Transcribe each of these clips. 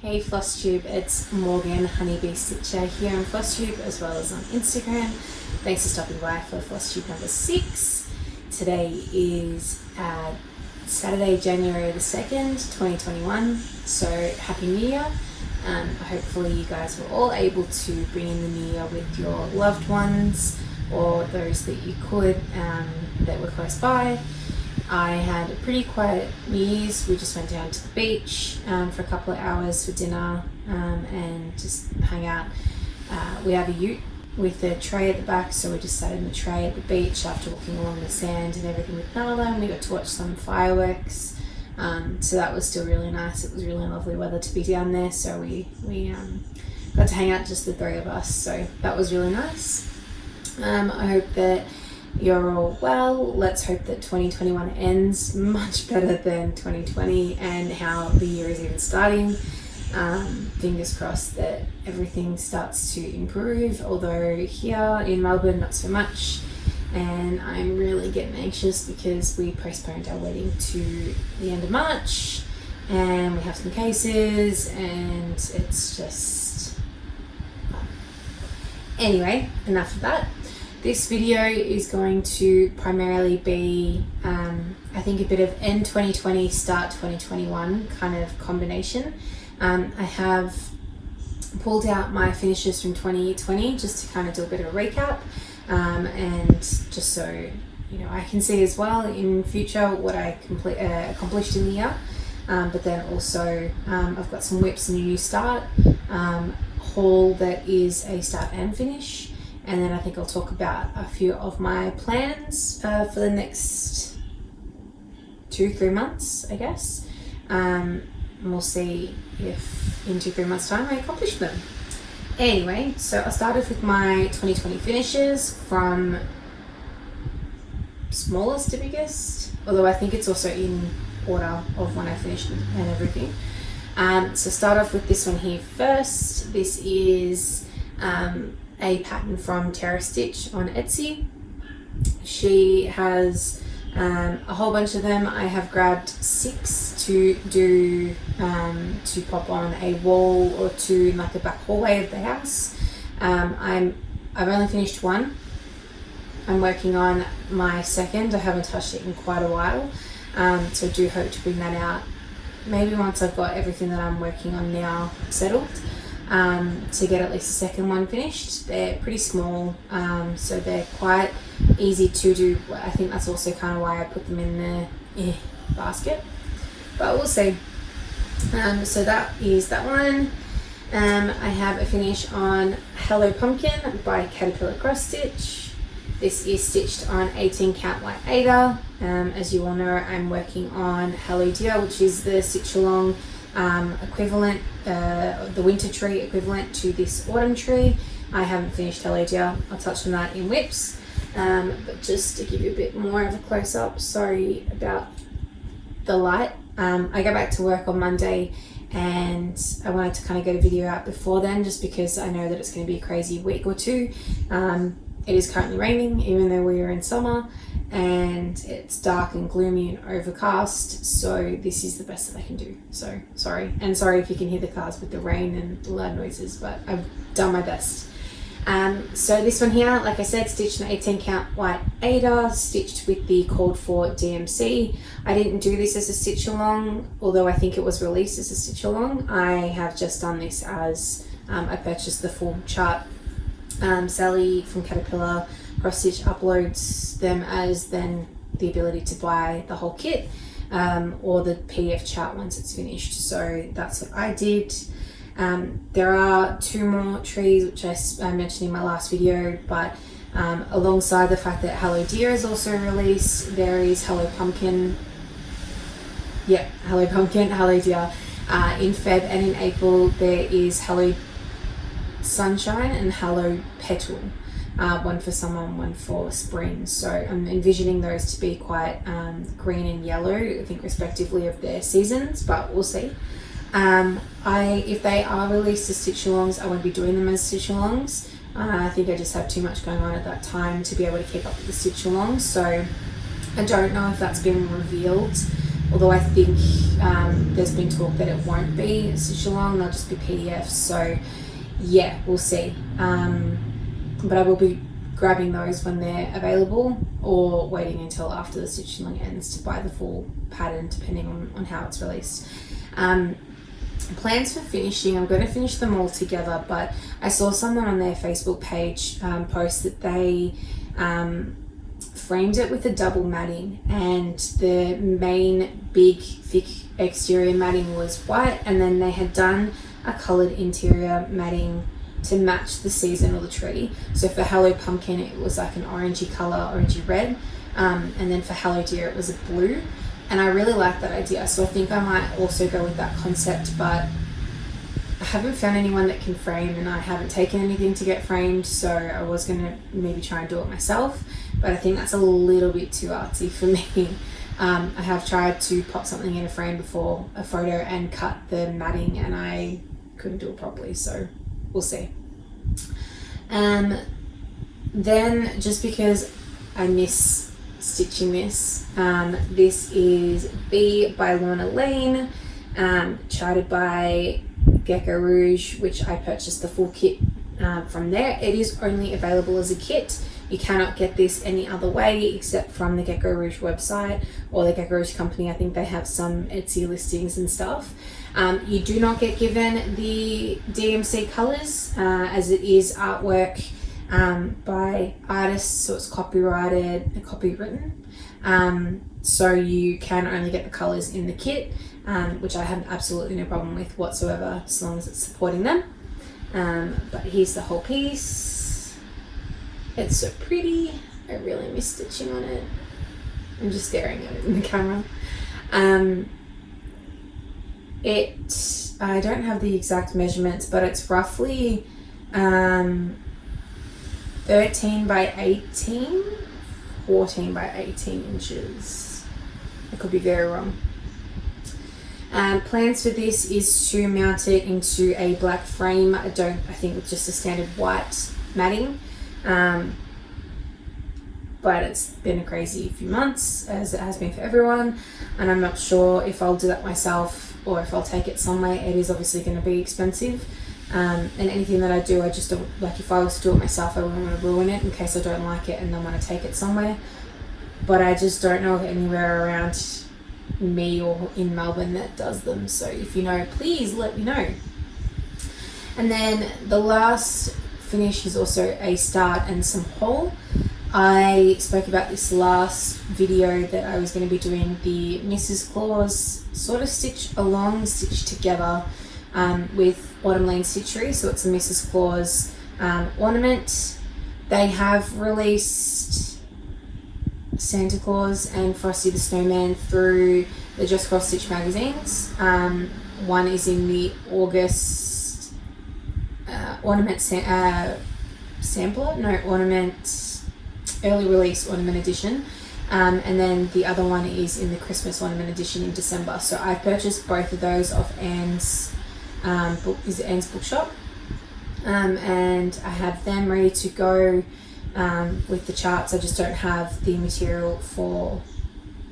Hey Flosstube, it's Morgan Honeybee Stitcher here on Flosstube as well as on Instagram. Thanks for stopping by for Flosstube number 6. Today is Saturday, January the 2nd, 2021. So happy New Year. Hopefully you guys were all able to bring in the New Year with your loved ones or those that you could that were close by. I had a pretty quiet New Year's. We just went down to the beach for a couple of hours for dinner and just hung out. We have a ute with a tray at the back, so we just sat in the tray at the beach after walking along the sand and everything with Nala, and we got to watch some fireworks. So that was still really nice. It was really lovely weather to be down there, so we got to hang out, just the three of us, so that was really nice. I hope that you're all well. Let's hope that 2021 ends much better than 2020 and how the year is even starting. Fingers crossed that everything starts to improve, although here in Melbourne not so much, and I'm really getting anxious because we postponed our wedding to the end of March and we have some cases and it's just anyway, enough of that. This video is going to primarily be, I think, a bit of end 2020, start 2021 kind of combination. I have pulled out my finishes from 2020 just to kind of do a bit of a recap, and just so you know I can see as well in future what I accomplished in the year. But then also I've got some WIPS and a new start haul that is a start and finish. And then I think I'll talk about a few of my plans for the next 2-3 months, I guess. And we'll see if in 2-3 months' time I accomplish them. Anyway, so I started with my 2020 finishes from smallest to biggest, although I think it's also in order of when I finished and everything. So start off with this one here first. This is a pattern from Terra Stitch on Etsy. She has a whole bunch of them. I have grabbed 6 to do to pop on a wall or two in like the back hallway of the house. I've only finished one. I'm working on my second. I haven't touched it in quite a while, so I do hope to bring that out maybe once I've got everything that I'm working on now settled. To get at least the second one finished. They're pretty small, so they're quite easy to do. I think that's also kind of why I put them in the basket, but we'll see. So that is that one. I have a finish on Hello Pumpkin by Caterpillar Cross Stitch. This is stitched on 18 count white Ada. As you all know, I'm working on Hello Dear, which is the stitch along equivalent, the winter tree equivalent to this autumn tree. I haven't finished Hello Dear. I'll touch on that in WIPS, but just to give you a bit more of a close-up, sorry about the light. I go back to work on Monday and I wanted to kind of get a video out before then, just because I know that it's going to be a crazy week or two. It is currently raining even though we are in summer, and it's dark and gloomy and overcast, so this is the best that I can do. So sorry, and sorry if you can hear the cars with the rain and the loud noises, but I've done my best. So this one here, like I said, stitched an 18 count white Ada, stitched with the called for DMC. I didn't do this as a stitch along, although I think it was released as a stitch along. I have just done this as I purchased the full chart. Sally from Caterpillar Cross Stitch uploads them as then the ability to buy the whole kit, or the PDF chart once it's finished. So that's what I did. There are 2 more trees which I mentioned in my last video, but alongside the fact that Hello Dear is also released, there is Hello Pumpkin. Yeah, Hello Pumpkin, Hello Dear. In Feb and in April there is Hello Sunshine and Hello Petal, one for summer and one for spring. So I'm envisioning those to be quite green and yellow, I think respectively of their seasons, but we'll see. If they are released as stitch alongs, I won't be doing them as stitch alongs. I think I just have too much going on at that time to be able to keep up with the stitch alongs, so I don't know if that's been revealed although I think there's been talk that it won't be stitch along, they'll just be PDFs. So yeah, we'll see. But I will be grabbing those when they're available, or waiting until after the stitch along ends to buy the full pattern, depending on how it's released. Plans for finishing, I'm going to finish them all together, but I saw someone on their Facebook page post that they framed it with a double matting, and the main big thick exterior matting was white, and then they had done a coloured interior matting to match the season or the tree. So for Hello Pumpkin it was like an orangey colour, orangey red, and then for Hello Deer it was a blue. And I really like that idea, so I think I might also go with that concept, but I haven't found anyone that can frame, and I haven't taken anything to get framed, so I was going to maybe try and do it myself, but I think that's a little bit too artsy for me. I have tried to pop something in a frame before, a photo, and cut the matting, and I couldn't do it properly, so we'll see. Then, just because I miss stitching this, this is B by Lorna Lane, charted by Gecko Rouge, which I purchased the full kit from there. It is only available as a kit. You cannot get this any other way except from the Gecko Rouge website or the Gecko Rouge company. I think they have some Etsy listings and stuff. You do not get given the DMC colours, as it is artwork by artists, so it's copyrighted and copywritten. So you can only get the colours in the kit, which I have absolutely no problem with whatsoever, as long as it's supporting them. But here's the whole piece. It's so pretty. I really miss stitching on it. I'm just staring at it in the camera. I don't have the exact measurements, but it's roughly 13 by 18, 14 by 18 inches. I could be very wrong. Plans for this is to mount it into a black frame. I think with just a standard white matting. But it's been a crazy few months, as it has been for everyone, and I'm not sure if I'll do that myself or if I'll take it somewhere. It is obviously going to be expensive, and anything that I do, I just don't, like, if I was to do it myself, I wouldn't want to ruin it in case I don't like it and then want to take it somewhere. But I just don't know of anywhere around me or in Melbourne that does them, so if you know, please let me know. And then the last finish is also a start and some haul. I spoke about this last video that I was going to be doing the Mrs. Claus sort of stitch together with Autumn Lane Stitchery. So it's a Mrs. Claus ornament. They have released Santa Claus and Frosty the Snowman through the Just Cross Stitch magazines. One is in the August ornament early release ornament edition, and then the other one is in the Christmas ornament edition in December. So I purchased both of those off Anne's Anne's Bookshop, and I have them ready to go with the charts. I just don't have the material for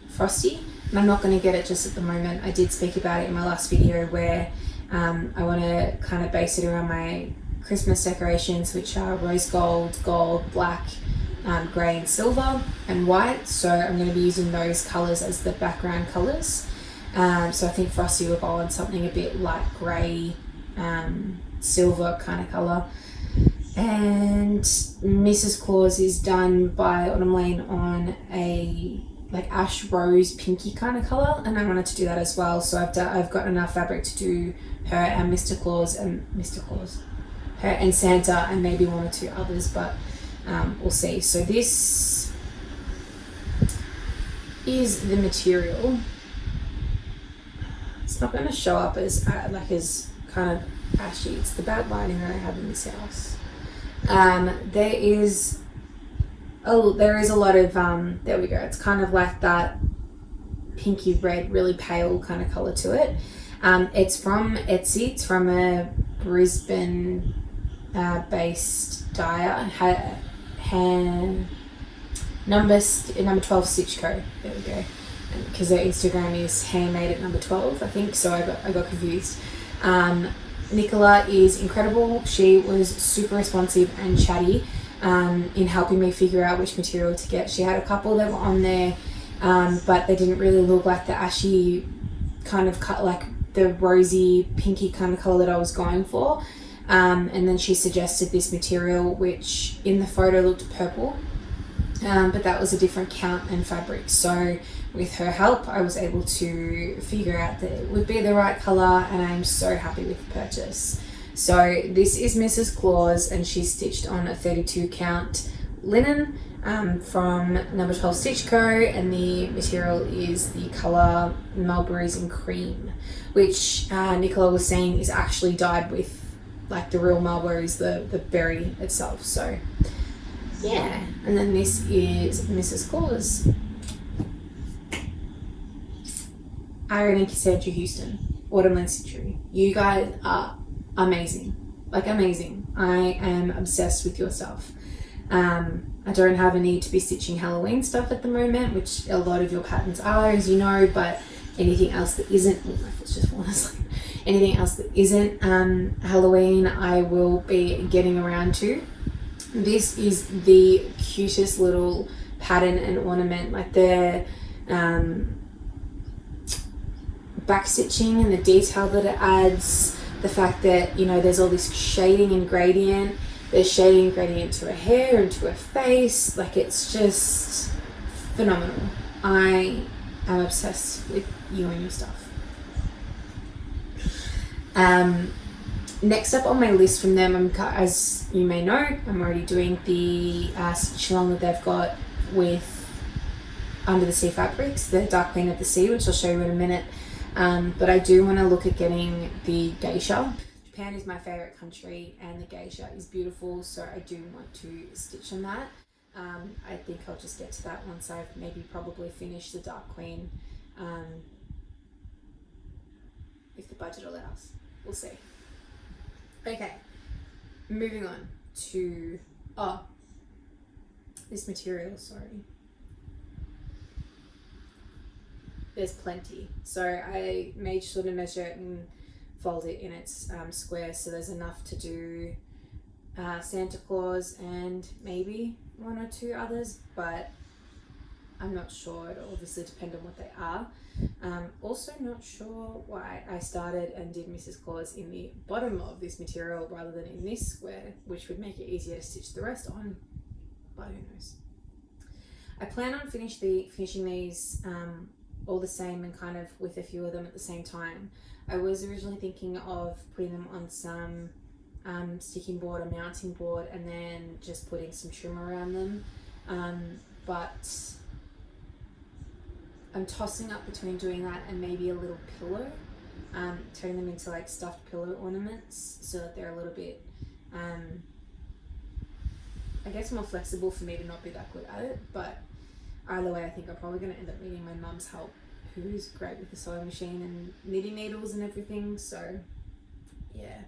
Frosty, and I'm not going to get it just at the moment. I did speak about it in my last video where I want to kind of base it around my Christmas decorations, which are rose gold, black, grey and silver and white. So I'm going to be using those colours as the background colours. So I think Frosty will go on something a bit light grey, silver kind of colour. And Mrs. Claus is done by Autumn Lane on a like ash rose pinky kind of colour, and I wanted to do that as well. So I've got enough fabric to do her and her and Santa and maybe one or two others, but we'll see. So this is the material. It's not going to show up as as kind of ashy. It's the bad lighting that I have in this house. There is a lot of there we go. It's kind of like that pinky red, really pale kind of color to it. It's from Etsy. It's from a Brisbane based dyer. Number 12 Stitch Co. There we go. because their Instagram is handmade at number 12, I think, so I got confused. Nicola is incredible. She was super responsive and chatty in helping me figure out which material to get. She had a couple that were on there, but they didn't really look like the ashy kind of cut, like the rosy pinky kind of color that I was going for. And then she suggested this material, which in the photo looked purple, but that was a different count and fabric. So with her help, I was able to figure out that it would be the right color, and I'm so happy with the purchase. So this is Mrs. Claus, and she's stitched on a 32 count linen from number 12 Stitch Co, and the material is the color Mulberries and Cream, which Nicola was saying is actually dyed with like the real mulberries, the berry itself. So yeah, and then this is Mrs. Claus. Aaron and Cassandra Houston, Autumnland Stitchery. You guys are amazing, like amazing. I am obsessed with your stuff. I don't have a need to be stitching Halloween stuff at the moment, which a lot of your patterns are, as you know, but anything else that isn't, oh, my foot's just fallen asleep. Anything else that isn't Halloween, I will be getting around to. This is the cutest little pattern and ornament, like the back stitching and the detail that it adds, the fact that, you know, there's all this shading and gradient. There's shading and gradient to her hair and to her face. Like, it's just phenomenal. I am obsessed with you and your stuff. Next up on my list from them, as you may know, I'm already doing the stitch along that they've got with Under the Sea Fabrics, the Dark Queen of the Sea, which I'll show you in a minute. But I do want to look at getting the geisha. Japan is my favorite country, and the geisha is beautiful, so I do want to stitch on that. I think I'll just get to that once I've maybe probably finished the Dark Queen, if the budget allows. We'll see. Okay, moving on to this material, sorry. There's plenty. So I made sure to measure it and fold it in its square, so there's enough to do Santa Claus and maybe one or two others, but I'm not sure. It'll obviously depend on what they are. Also not sure why I started and did Mrs. Claus in the bottom of this material rather than in this square, which would make it easier to stitch the rest on, but who knows. I plan on finishing these all the same and kind of with a few of them at the same time. I was originally thinking of putting them on some sticking board or mounting board and then just putting some trim around them, but I'm tossing up between doing that and maybe a little pillow, turning them into like stuffed pillow ornaments so that they're a little bit, I guess, more flexible for me to not be that good at it. But either way, I think I'm probably going to end up needing my mum's help, who's great with the sewing machine and knitting needles and everything. So yeah,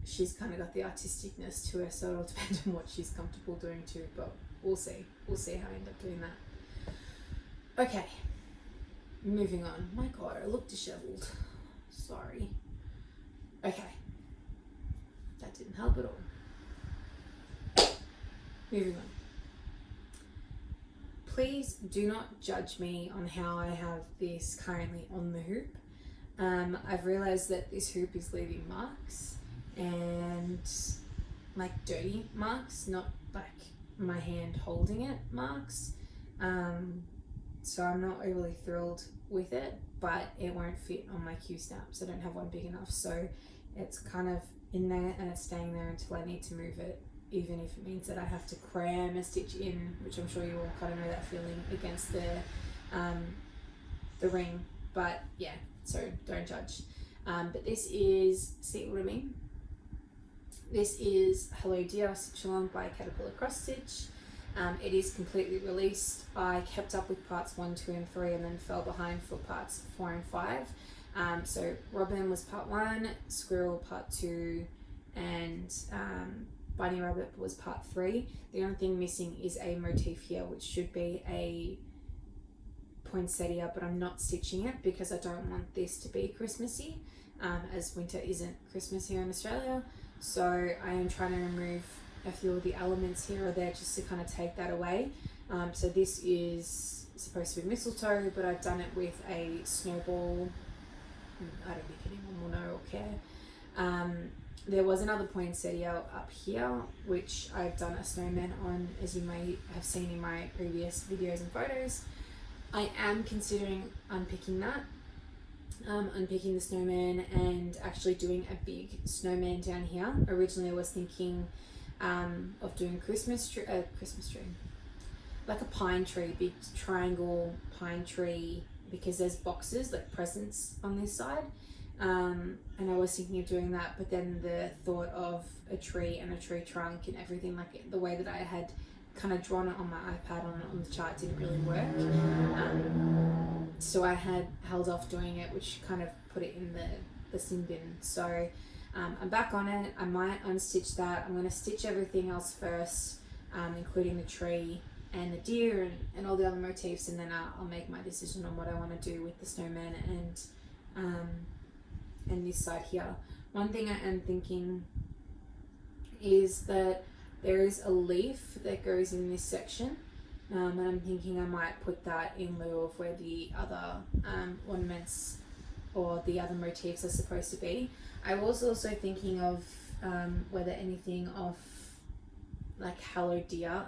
she's kind of got the artisticness to her, so it'll depend on what she's comfortable doing too, but we'll see how I end up doing that. Okay, moving on. My God, I look disheveled. Sorry. Okay, that didn't help at all. Moving on. Please do not judge me on how I have this currently on the hoop. I've realized that this hoop is leaving marks, and like dirty marks, not like my hand holding it marks. So I'm not overly thrilled with it, but it won't fit on my Q snaps. I don't have one big enough, so it's kind of in there and it's staying there until I need to move it, even if it means that I have to cram a stitch in, which I'm sure you all kind of know that feeling, against the ring. But yeah, so don't judge. But this is, see what I mean? This is Hello Dear Stitch Along by Caterpillar Cross Stitch. It is completely released. I kept up with parts 1, 2 and 3 and then fell behind for parts 4 and 5. So Robin was part 1, Squirrel part 2, and Bunny Rabbit was part 3. The only thing missing is a motif here, which should be a poinsettia, but I'm not stitching it because I don't want this to be Christmassy, as winter isn't Christmas here in Australia. So I am trying to remove a few of the elements here or there just to kind of take that away. So this is supposed to be mistletoe, but I've done it with a snowball. I don't think anyone will know or care. There was another poinsettia up here, which I've done a snowman on, as you may have seen in my previous videos and photos. I am considering unpicking that, unpicking the snowman and actually doing a big snowman down here. Originally I was thinking of doing Christmas tree, like a pine tree, big triangle pine tree, because there's boxes like presents on this side. And I was thinking of doing that, but then the thought of a tree and a tree trunk and everything, like the way that I had kind of drawn it on my iPad on the chart, didn't really work. So I had held off doing it, which kind of put it in the sin bin. So I'm back on it. I might unstitch that. I'm going to stitch everything else first, including the tree and the deer and all the other motifs, and then I'll make my decision on what I want to do with the snowman and this side here. One thing I am thinking is that there is a leaf that goes in this section, and I'm thinking I might put that in lieu of where the other ornaments or the other motifs are supposed to be. I was also thinking of whether anything of like Hello Deer,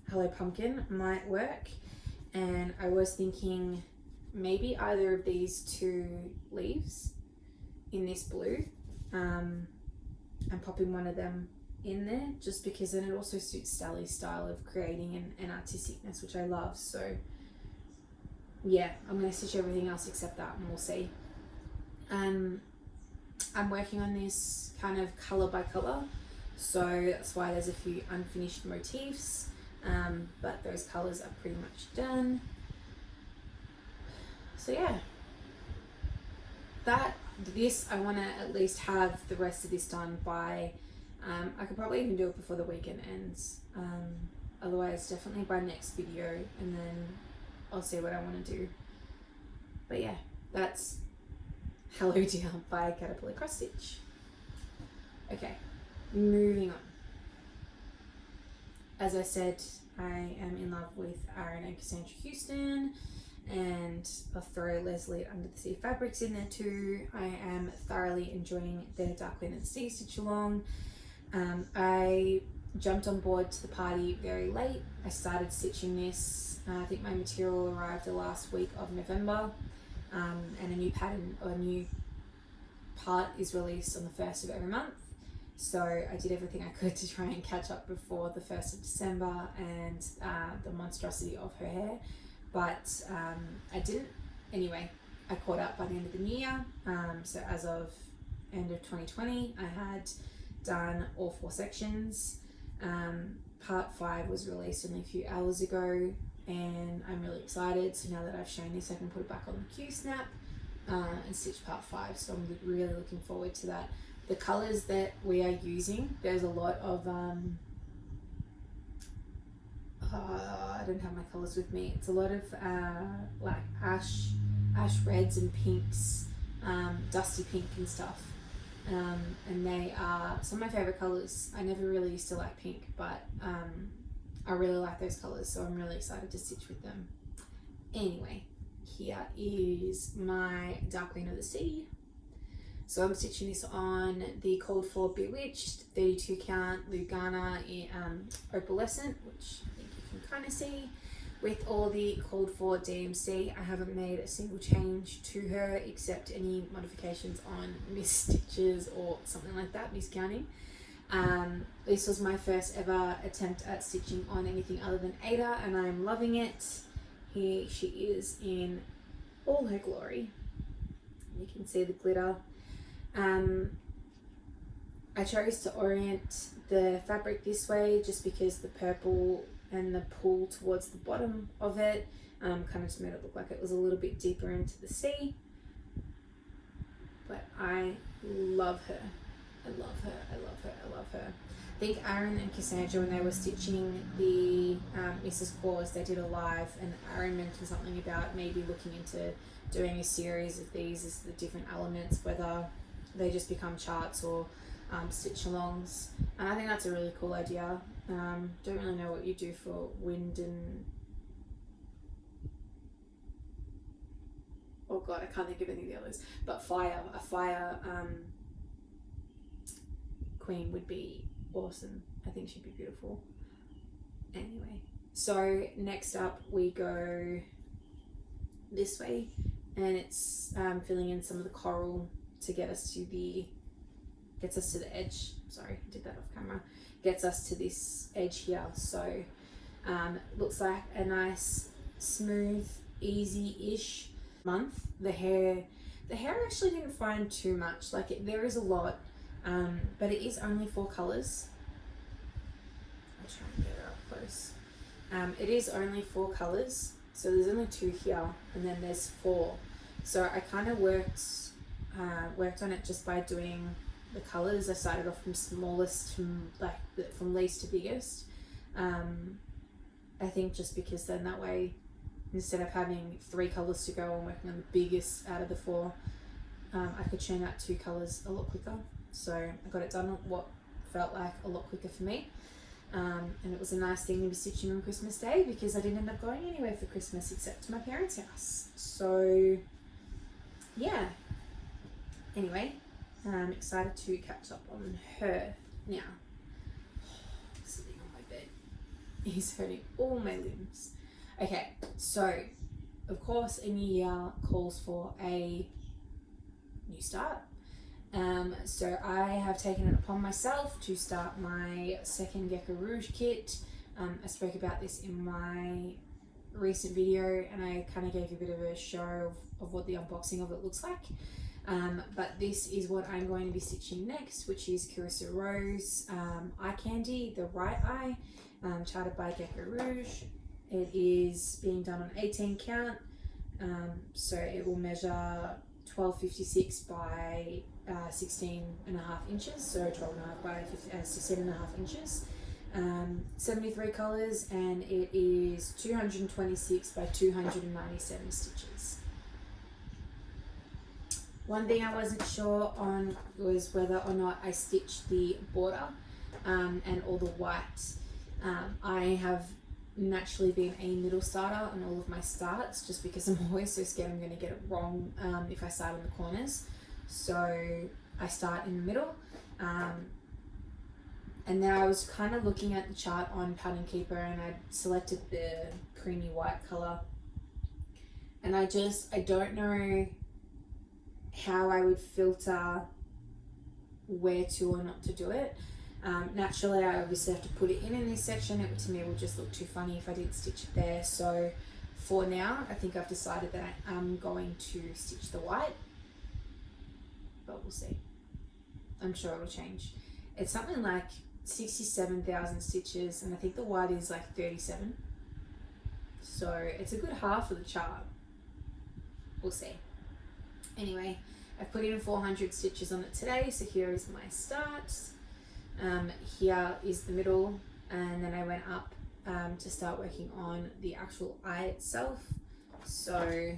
Hello Pumpkin might work, and I was thinking maybe either of these two leaves in this blue, and popping one of them in there, just because then it also suits Sally's style of creating an artisticness, which I love. So yeah, I'm going to stitch everything else except that, and we'll see. I'm working on this kind of colour by colour, so that's why there's a few unfinished motifs, but those colours are pretty much done. So yeah, this I want to at least have the rest of this done by I could probably even do it before the weekend ends, otherwise definitely by next video, and then I'll see what I want to do. But yeah, that's Hello Deer by Caterpillar Cross Stitch. Okay, moving on. As I said, I am in love with Aaron and Cassandra Houston, and I'll throw Leslie Under the Sea Fabrics in there too. I am thoroughly enjoying their Dark Linen Sea Stitch Along. I jumped on board to the party very late. I started stitching this, I think my material arrived the last week of November, and a new pattern or a new part is released on the 1st of every month. So I did everything I could to try and catch up before the 1st of December and the monstrosity of her hair, but I didn't. Anyway, I caught up by the end of the new year. So as of end of 2020, I had done all 4 sections. Part 5 was released only a few hours ago, and I'm really excited. So now that I've shown this, I can put it back on the Q-snap and stitch part 5. So I'm really looking forward to that. The colours that we are using, there's a lot of I don't have my colours with me. It's a lot of like ash reds and pinks, dusty pink and stuff. And they are some of my favourite colours. I never really used to like pink, but I really like those colours, so I'm really excited to stitch with them. Anyway, here is my Dark Queen of the Sea. So I'm stitching this on the Called For Bewitched 32 count Lugana opalescent, which I think you can kind of see. With all the Called For DMC, I haven't made a single change to her except any modifications on misstitches or something like that, miscounting. This was my first ever attempt at stitching on anything other than Ada, and I'm loving it. Here she is in all her glory. You can see the glitter. I chose to orient the fabric this way just because the purple and the pull towards the bottom of it kind of just made it look like it was a little bit deeper into the sea. But I love her. I love her, I love her, I love her. I think Aaron and Cassandra, when they were stitching the Mrs. Claus, they did a live, and Aaron mentioned something about maybe looking into doing a series of these as the different elements, whether they just become charts or stitch alongs. And I think that's a really cool idea. Don't really know what you do for wind and, oh god, I can't think of any of the others, but fire, a fire queen would be awesome. I think she'd be beautiful. Anyway, so next up we go this way, and it's filling in some of the coral to get us to the edge. Sorry, I did that off camera. Gets us to this edge here. So looks like a nice, smooth, easy-ish month. The hair I actually didn't find too much. Like there is a lot, but it is only 4 colors. I'll try and get it up close. It is only 4 colors, so there's only 2 here, and then there's 4. So I kind of worked on it just by doing the colors. I started off from smallest to from least to biggest. I think just because then that way, instead of having 3 colors to go and working on the biggest out of the 4, I could churn out 2 colors a lot quicker. So I got it done what felt like a lot quicker for me. And it was a nice thing to be stitching on Christmas Day, because I didn't end up going anywhere for Christmas except to my parents' house. So yeah, anyway, I'm excited to catch up on her now. Sitting on my bed is hurting all my limbs. Okay, so of course a new year calls for a new start. So I have taken it upon myself to start my second Gecko Rouge kit. I spoke about this in my recent video, and I kind of gave you a bit of a show of what the unboxing of it looks like. But this is what I'm going to be stitching next, which is Carissa Rose Eye Candy, the right eye, charted by Gecko Rouge. It is being done on 18 count, so it will measure 1256 by 16.5 inches, so 12.5 by 16.5 inches. 73 colors, and it is 226 by 297 stitches. One thing I wasn't sure on was whether or not I stitched the border and all the white. I have naturally been a middle starter on all of my starts, just because I'm always so scared I'm going to get it wrong if I start on the corners. So I start in the middle. And then I was kind of looking at the chart on Pattern Keeper, and I selected the creamy white color. And I don't know how I would filter where to or not to do it. Naturally, I obviously have to put it in this section. It to me would just look too funny if I didn't stitch it there. So for now, I think I've decided that I am going to stitch the white, but we'll see. I'm sure it'll change. It's something like 67,000 stitches, and I think the white is like 37. So it's a good half of the chart. We'll see. Anyway, I've put in 400 stitches on it today, so here is my start. Here is the middle, and then I went up to start working on the actual eye itself. So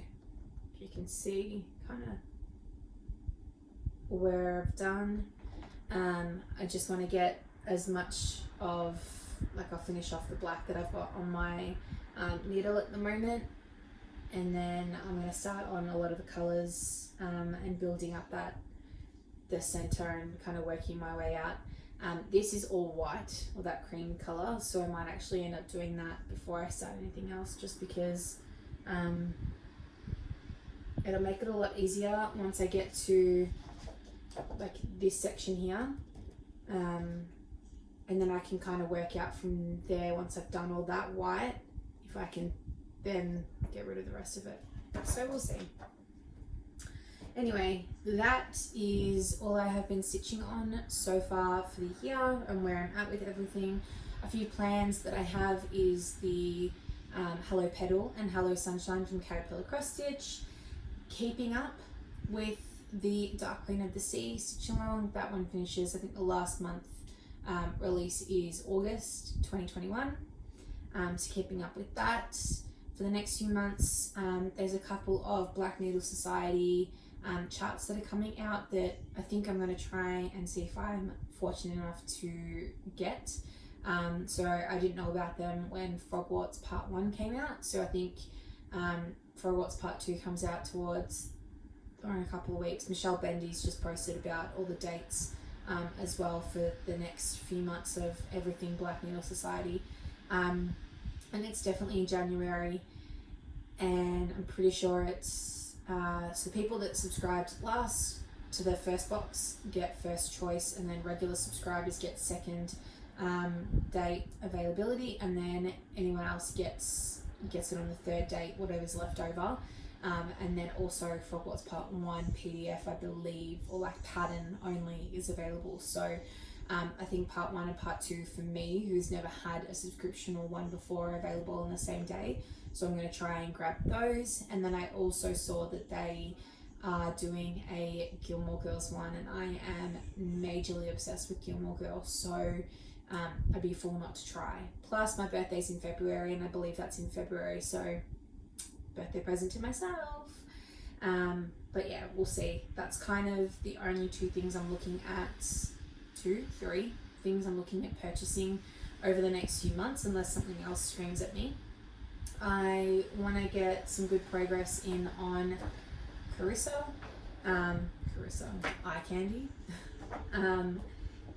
you can see kind of where I've done. I just want to get as much of, like, I'll finish off the black that I've got on my needle at the moment, and then I'm going to start on a lot of the colors and building up the center and kind of working my way out. This is all white, or that cream color, so I might actually end up doing that before I start anything else, just because it'll make it a lot easier once I get to like this section here, and then I can kind of work out from there once I've done all that white if I can then get rid of the rest of it. So we'll see. Anyway, that is all I have been stitching on so far for the year and where I'm at with everything. A few plans that I have is the Hello Petal and Hello Sunshine from Caterpillar Cross Stitch, keeping up with the Dark Queen of the Sea stitch along. That one finishes, I think the last month release is August 2021. So keeping up with that. For the next few months, there's a couple of Black Needle Society charts that are coming out that I think I'm going to try and see if I'm fortunate enough to get. So I didn't know about them when Frogwarts Part 1 came out, so I think Frogwarts Part 2 comes out towards in a couple of weeks. Michelle Bendy's just posted about all the dates as well for the next few months of everything Black Needle Society, and it's definitely in January, and I'm pretty sure it's so people that subscribed last to the first box get first choice, and then regular subscribers get second date availability, and then anyone else gets it on the third date, whatever's left over. And then also Frogwarts Part 1 PDF, I believe, or like pattern only is available. So I think Part 1 and Part 2 for me, who's never had a subscription or one before, are available on the same day. So I'm going to try and grab those. And then I also saw that they are doing a Gilmore Girls one, and I am majorly obsessed with Gilmore Girls. So I'd be a fool not to try. Plus my birthday's in February, and I believe that's in February. So birthday present to myself. But yeah, we'll see. That's kind of the only three things I'm looking at purchasing over the next few months, unless something else screams at me. I want to get some good progress in on Carissa eye candy.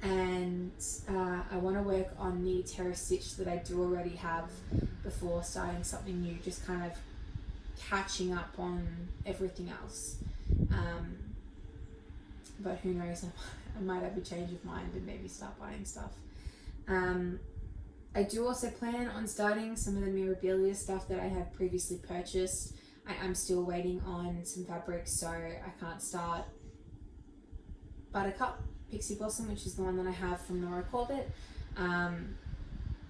And I want to work on the terrace stitch that I do already have before starting something new, just kind of catching up on everything else. But who knows, I might have a change of mind and maybe start buying stuff. I do also plan on starting some of the memorabilia stuff that I have previously purchased. I am still waiting on some fabrics, so I can't start Buttercup Pixie Blossom, which is the one that I have from Nora Corbett.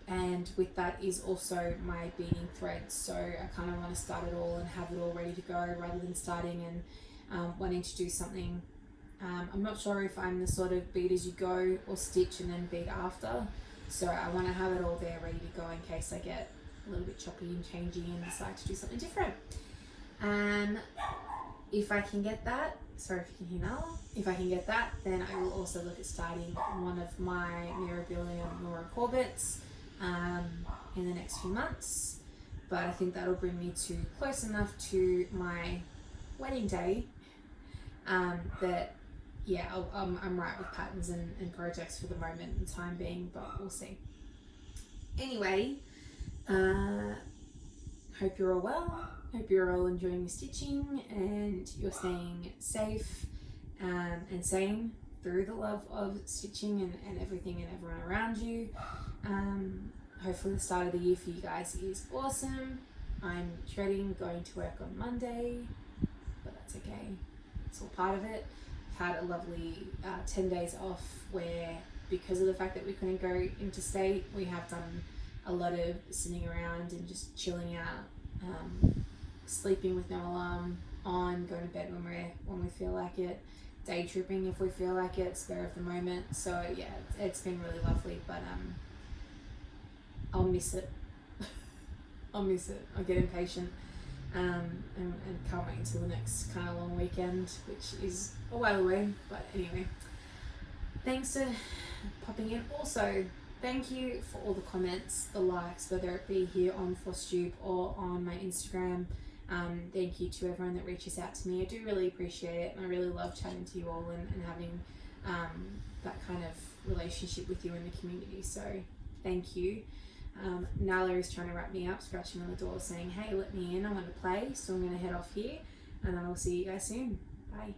And with that is also my beading thread, so I kind of want to start it all and have it all ready to go rather than starting and wanting to do something. I'm not sure if I'm the sort of bead as you go or stitch and then bead after, so I want to have it all there ready to go in case I get a little bit choppy and changey and decide to do something different. If I can get that, sorry if you can hear Nala, if I can get that, then I will also look at starting one of my memorabilia Nora Corbett's in the next few months. But I think that'll bring me to close enough to my wedding day that yeah, I'm right with patterns and projects for the moment and time being, but we'll see. Anyway, hope you're all well. Hope you're all enjoying your stitching and you're staying safe and sane through the love of stitching and everything and everyone around you. Hopefully the start of the year for you guys is awesome. I'm dreading going to work on Monday, but that's okay. It's all part of it. I've had a lovely 10 days off where, because of the fact that we couldn't go interstate, we have done a lot of sitting around and just chilling out, sleeping with no alarm on, going to bed when we feel like it, day tripping if we feel like it, spur of the moment. So yeah, it's been really lovely, but I'll miss it. I'll get impatient and can't wait until the next kind of long weekend, which is a while away. But anyway, thanks for popping in. Also, thank you for all the comments, the likes, whether it be here on Flosstube or on my Instagram. Thank you to everyone that reaches out to me. I do really appreciate it, and I really love chatting to you all and having that kind of relationship with you in the community. So thank you. Nala is trying to wrap me up, scratching on the door saying, hey, let me in, I want to play. So I'm going to head off here, and I will see you guys soon. Bye.